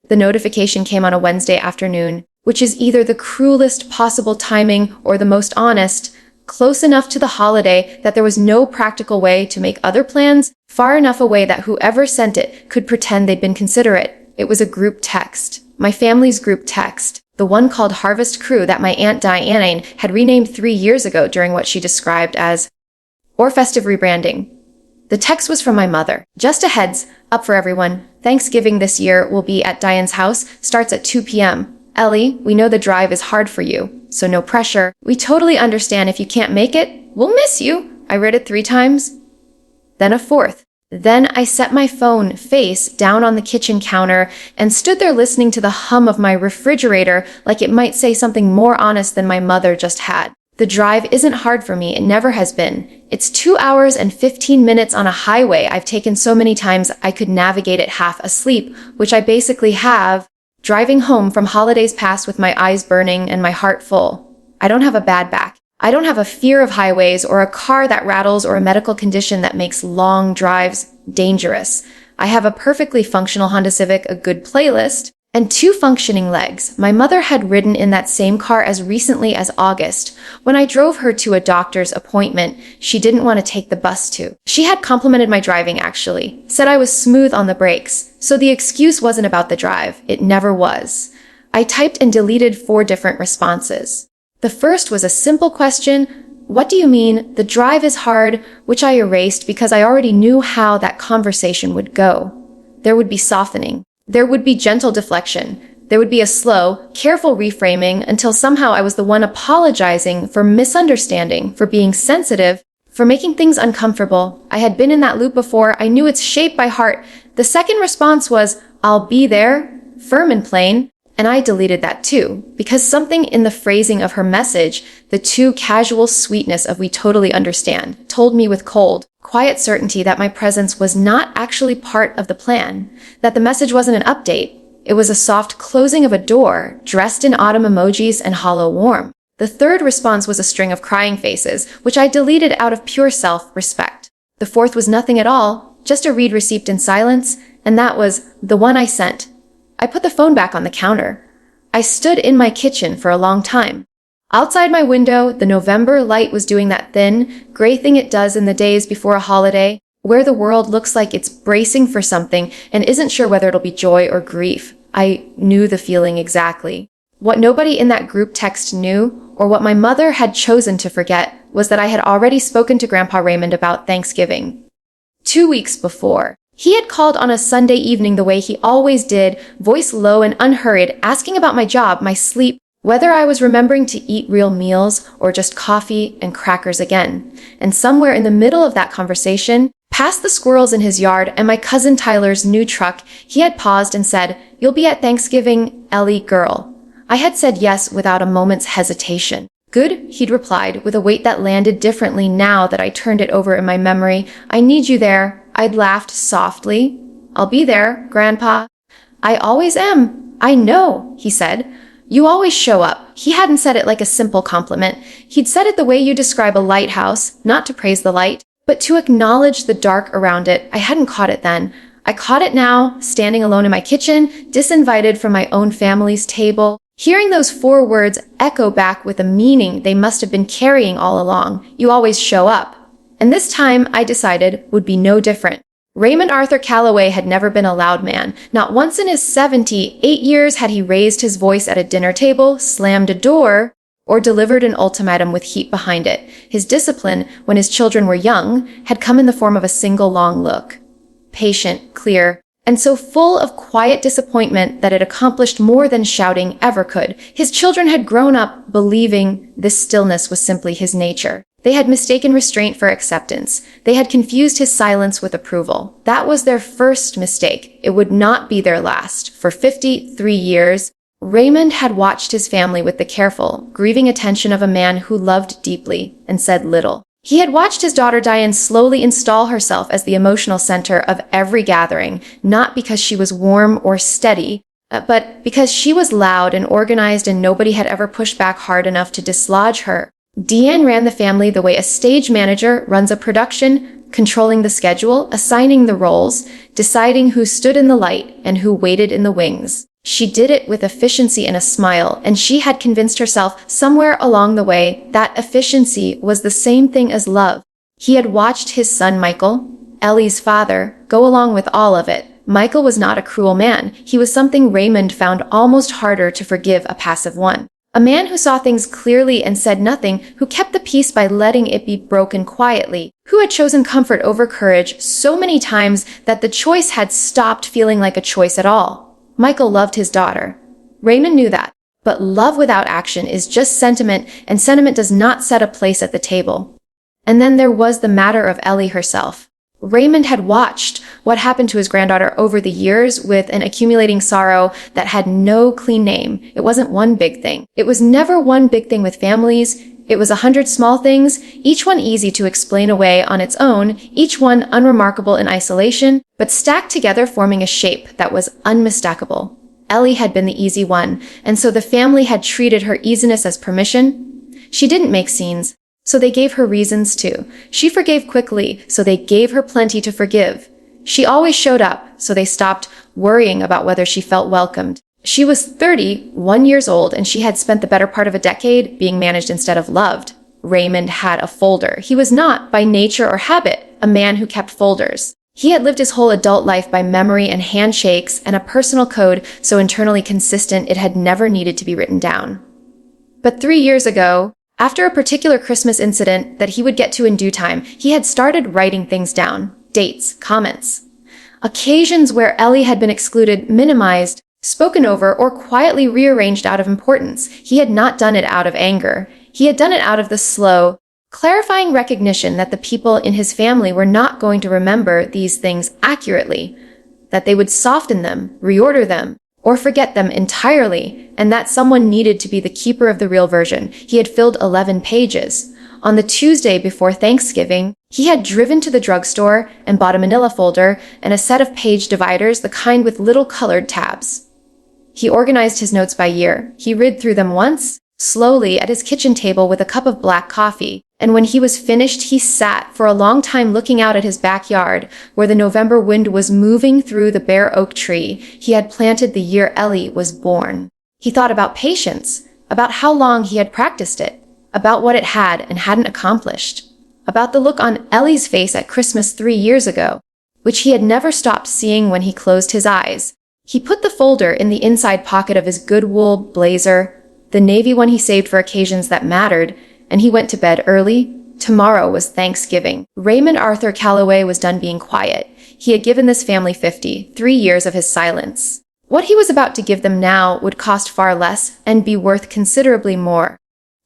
The notification came on a Wednesday afternoon, which is either the cruelest possible timing or the most honest, close enough to the holiday that there was no practical way to make other plans, far enough away that whoever sent it could pretend they'd been considerate. It was a group text. My family's group text. The one called Harvest Crew that my Aunt Diane had renamed 3 years ago during what she described as or festive rebranding. The text was from my mother. Just a heads up for everyone. Thanksgiving this year will be at Diane's house, starts at 2 p.m. Ellie, we know the drive is hard for you, so no pressure. We totally understand if you can't make it. We'll miss you. I read it 3 times. Then a 4th. Then I set my phone face down on the kitchen counter and stood there listening to the hum of my refrigerator like it might say something more honest than my mother just had. The drive isn't hard for me. It never has been. It's 2 hours and 15 minutes on a highway I've taken so many times I could navigate it half asleep, which I basically have, driving home from holidays past with my eyes burning and my heart full. I don't have a bad back. I don't have a fear of highways or a car that rattles or a medical condition that makes long drives dangerous. I have a perfectly functional Honda Civic, a good playlist, and 2 functioning legs. My mother had ridden in that same car as recently as August. When I drove her to a doctor's appointment she didn't want to take the bus to. She had complimented my driving actually, said I was smooth on the brakes, so the excuse wasn't about the drive. It never was. I typed and deleted 4 different responses. The first was a simple question, what do you mean, the drive is hard, which I erased because I already knew how that conversation would go. There would be softening. There would be gentle deflection. There would be a slow, careful reframing until somehow I was the one apologizing for misunderstanding, for being sensitive, for making things uncomfortable. I had been in that loop before. I knew its shape by heart. The second response was, I'll be there, firm and plain. And I deleted that too, because something in the phrasing of her message, the too casual sweetness of we totally understand, told me with cold, quiet certainty that my presence was not actually part of the plan, that the message wasn't an update. It was a soft closing of a door, dressed in autumn emojis and hollow warm. The third response was a string of crying faces, which I deleted out of pure self-respect. The fourth was nothing at all, just a read receipt in silence, and that was the one I sent. I put the phone back on the counter. I stood in my kitchen for a long time. Outside my window, the November light was doing that thin, gray thing it does in the days before a holiday, where the world looks like it's bracing for something and isn't sure whether it'll be joy or grief. I knew the feeling exactly. What nobody in that group text knew, or what my mother had chosen to forget, was that I had already spoken to Grandpa Raymond about Thanksgiving 2 weeks before. He had called on a Sunday evening the way he always did, voice low and unhurried, asking about my job, my sleep, whether I was remembering to eat real meals or just coffee and crackers again. And somewhere in the middle of that conversation, past the squirrels in his yard and my cousin Tyler's new truck, he had paused and said, "You'll be at Thanksgiving, Ellie girl." I had said yes without a moment's hesitation. "Good," he'd replied, with a weight that landed differently now that I turned it over in my memory. "I need you there." I'd laughed softly. "I'll be there, Grandpa." "I always am." "I know," he said. "You always show up." He hadn't said it like a simple compliment. He'd said it the way you describe a lighthouse, not to praise the light, but to acknowledge the dark around it. I hadn't caught it then. I caught it now, standing alone in my kitchen, disinvited from my own family's table, hearing those 4 words echo back with a meaning they must have been carrying all along. You always show up. And this time, I decided, would be no different. Raymond Arthur Calloway had never been a loud man. Not once in his 78 years had he raised his voice at a dinner table, slammed a door, or delivered an ultimatum with heat behind it. His discipline, when his children were young, had come in the form of a single long look. Patient, clear, and so full of quiet disappointment that it accomplished more than shouting ever could. His children had grown up believing this stillness was simply his nature. They had mistaken restraint for acceptance. They had confused his silence with approval. That was their first mistake. It would not be their last. For 53 years, Raymond had watched his family with the careful, grieving attention of a man who loved deeply and said little. He had watched his daughter Diane slowly install herself as the emotional center of every gathering, not because she was warm or steady, but because she was loud and organized and nobody had ever pushed back hard enough to dislodge her. Deanne ran the family the way a stage manager runs a production, controlling the schedule, assigning the roles, deciding who stood in the light and who waited in the wings. She did it with efficiency and a smile, and she had convinced herself somewhere along the way that efficiency was the same thing as love. He had watched his son Michael, Ellie's father, go along with all of it. Michael was not a cruel man. He was something Raymond found almost harder to forgive a passive one. A man who saw things clearly and said nothing, who kept the peace by letting it be broken quietly, who had chosen comfort over courage so many times that the choice had stopped feeling like a choice at all. Michael loved his daughter. Raymond knew that. But love without action is just sentiment, and sentiment does not set a place at the table. And then there was the matter of Ellie herself. Raymond had watched what happened to his granddaughter over the years with an accumulating sorrow that had no clean name. It wasn't one big thing. It was never one big thing with families. It was 100 small things, each one easy to explain away on its own, each one unremarkable in isolation, but stacked together forming a shape that was unmistakable. Ellie had been the easy one, and so the family had treated her easiness as permission. She didn't make scenes, so they gave her reasons to. She forgave quickly, so they gave her plenty to forgive. She always showed up, so they stopped worrying about whether she felt welcomed. She was 31 years old, and she had spent the better part of a decade being managed instead of loved. Raymond had a folder. He was not, by nature or habit, a man who kept folders. He had lived his whole adult life by memory and handshakes and a personal code so internally consistent it had never needed to be written down. But 3 years ago, after a particular Christmas incident that he would get to in due time, he had started writing things down. Dates, comments. Occasions where Ellie had been excluded, minimized, spoken over, or quietly rearranged out of importance. He had not done it out of anger. He had done it out of the slow, clarifying recognition that the people in his family were not going to remember these things accurately, that they would soften them, reorder them, or forget them entirely, and that someone needed to be the keeper of the real version. He had filled 11 pages. On the Tuesday before Thanksgiving, he had driven to the drugstore and bought a manila folder and a set of page dividers, the kind with little colored tabs. He organized his notes by year. He read through them once, slowly, at his kitchen table with a cup of black coffee, and when he was finished, he sat for a long time looking out at his backyard, where the November wind was moving through the bare oak tree he had planted the year Ellie was born. He thought about patience, about how long he had practiced it, about what it had and hadn't accomplished, about the look on Ellie's face at Christmas 3 years ago, which he had never stopped seeing when he closed his eyes. He put the folder in the inside pocket of his good wool blazer, the navy one he saved for occasions that mattered, and he went to bed early. Tomorrow was Thanksgiving. Raymond Arthur Calloway was done being quiet. He had given this family 53 years of his silence. What he was about to give them now would cost far less and be worth considerably more.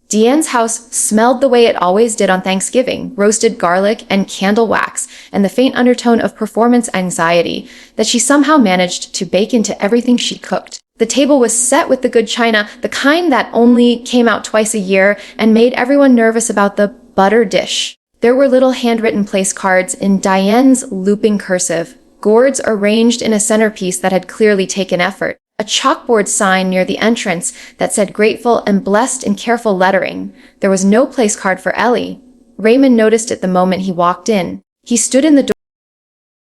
Deanne's house smelled the way it always did on Thanksgiving, roasted garlic and candle wax, and the faint undertone of performance anxiety that she somehow managed to bake into everything she cooked. The table was set with the good china, the kind that only came out twice a year and made everyone nervous about the butter dish. There were little handwritten place cards in Diane's looping cursive, gourds arranged in a centerpiece that had clearly taken effort, a chalkboard sign near the entrance that said grateful and blessed in careful lettering. There was no place card for Ellie. Raymond noticed it the moment he walked in. He stood in the